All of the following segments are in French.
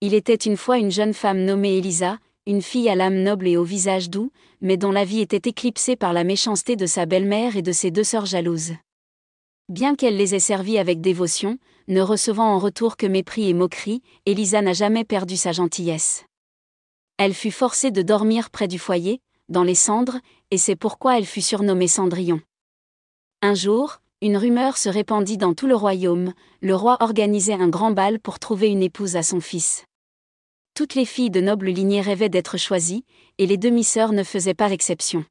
Il était une fois une jeune femme nommée Élisa, une fille à l'âme noble et au visage doux, mais dont la vie était éclipsée par la méchanceté de sa belle-mère et de ses 2 sœurs jalouses. Bien qu'elle les ait servies avec dévotion, ne recevant en retour que mépris et moqueries, Élisa n'a jamais perdu sa gentillesse. Elle fut forcée de dormir près du foyer, dans les cendres, et c'est pourquoi elle fut surnommée Cendrillon. Un jour, une rumeur se répandit dans tout le royaume, le roi organisait un grand bal pour trouver une épouse à son fils. Toutes les filles de noble lignée rêvaient d'être choisies, et les demi-sœurs ne faisaient pas exception.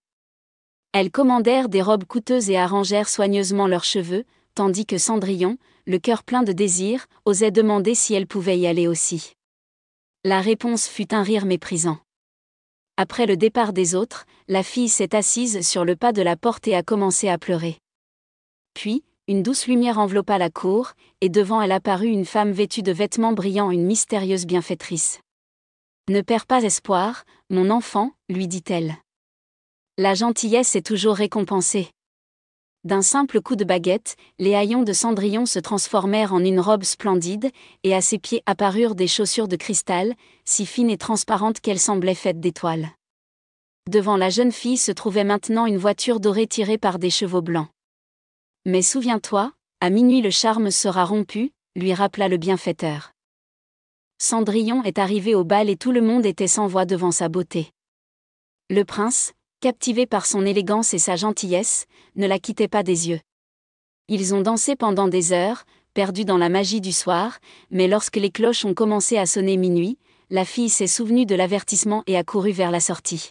Elles commandèrent des robes coûteuses et arrangèrent soigneusement leurs cheveux, tandis que Cendrillon, le cœur plein de désir, osait demander si elle pouvait y aller aussi. La réponse fut un rire méprisant. Après le départ des autres, la fille s'est assise sur le pas de la porte et a commencé à pleurer. Puis, une douce lumière enveloppa la cour, et devant elle apparut une femme vêtue de vêtements brillants, une mystérieuse bienfaitrice. « Ne perds pas espoir, mon enfant, lui dit-elle. La gentillesse est toujours récompensée. » D'un simple coup de baguette, les haillons de Cendrillon se transformèrent en une robe splendide, et à ses pieds apparurent des chaussures de cristal, si fines et transparentes qu'elles semblaient faites d'étoiles. Devant la jeune fille se trouvait maintenant une voiture dorée tirée par des chevaux blancs. « Mais souviens-toi, à minuit le charme sera rompu, » lui rappela le bienfaiteur. Cendrillon est arrivé au bal et tout le monde était sans voix devant sa beauté. Le prince, captivé par son élégance et sa gentillesse, ne la quittait pas des yeux. Ils ont dansé pendant des heures, perdus dans la magie du soir, mais lorsque les cloches ont commencé à sonner minuit, la fille s'est souvenue de l'avertissement et a couru vers la sortie.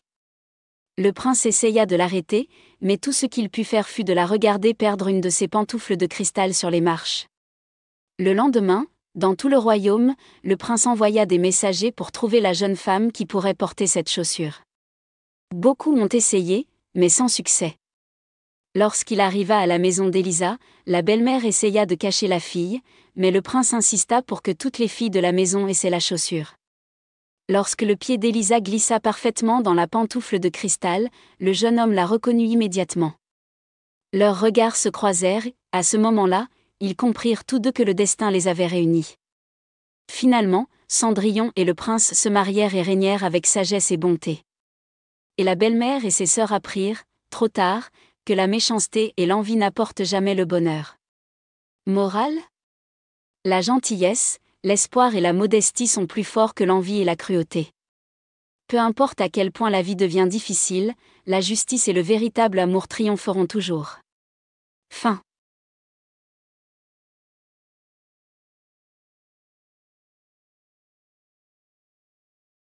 Le prince essaya de l'arrêter, mais tout ce qu'il put faire fut de la regarder perdre une de ses pantoufles de cristal sur les marches. Le lendemain, dans tout le royaume, le prince envoya des messagers pour trouver la jeune femme qui pourrait porter cette chaussure. Beaucoup ont essayé, mais sans succès. Lorsqu'il arriva à la maison d'Élisa, la belle-mère essaya de cacher la fille, mais le prince insista pour que toutes les filles de la maison essaient la chaussure. Lorsque le pied d'Élisa glissa parfaitement dans la pantoufle de cristal, le jeune homme la reconnut immédiatement. Leurs regards se croisèrent, à ce moment-là, ils comprirent tous deux que le destin les avait réunis. Finalement, Cendrillon et le prince se marièrent et régnèrent avec sagesse et bonté. Et la belle-mère et ses sœurs apprirent, trop tard, que la méchanceté et l'envie n'apportent jamais le bonheur. Morale ? La gentillesse, l'espoir et la modestie sont plus forts que l'envie et la cruauté. Peu importe à quel point la vie devient difficile, la justice et le véritable amour triompheront toujours. Fin.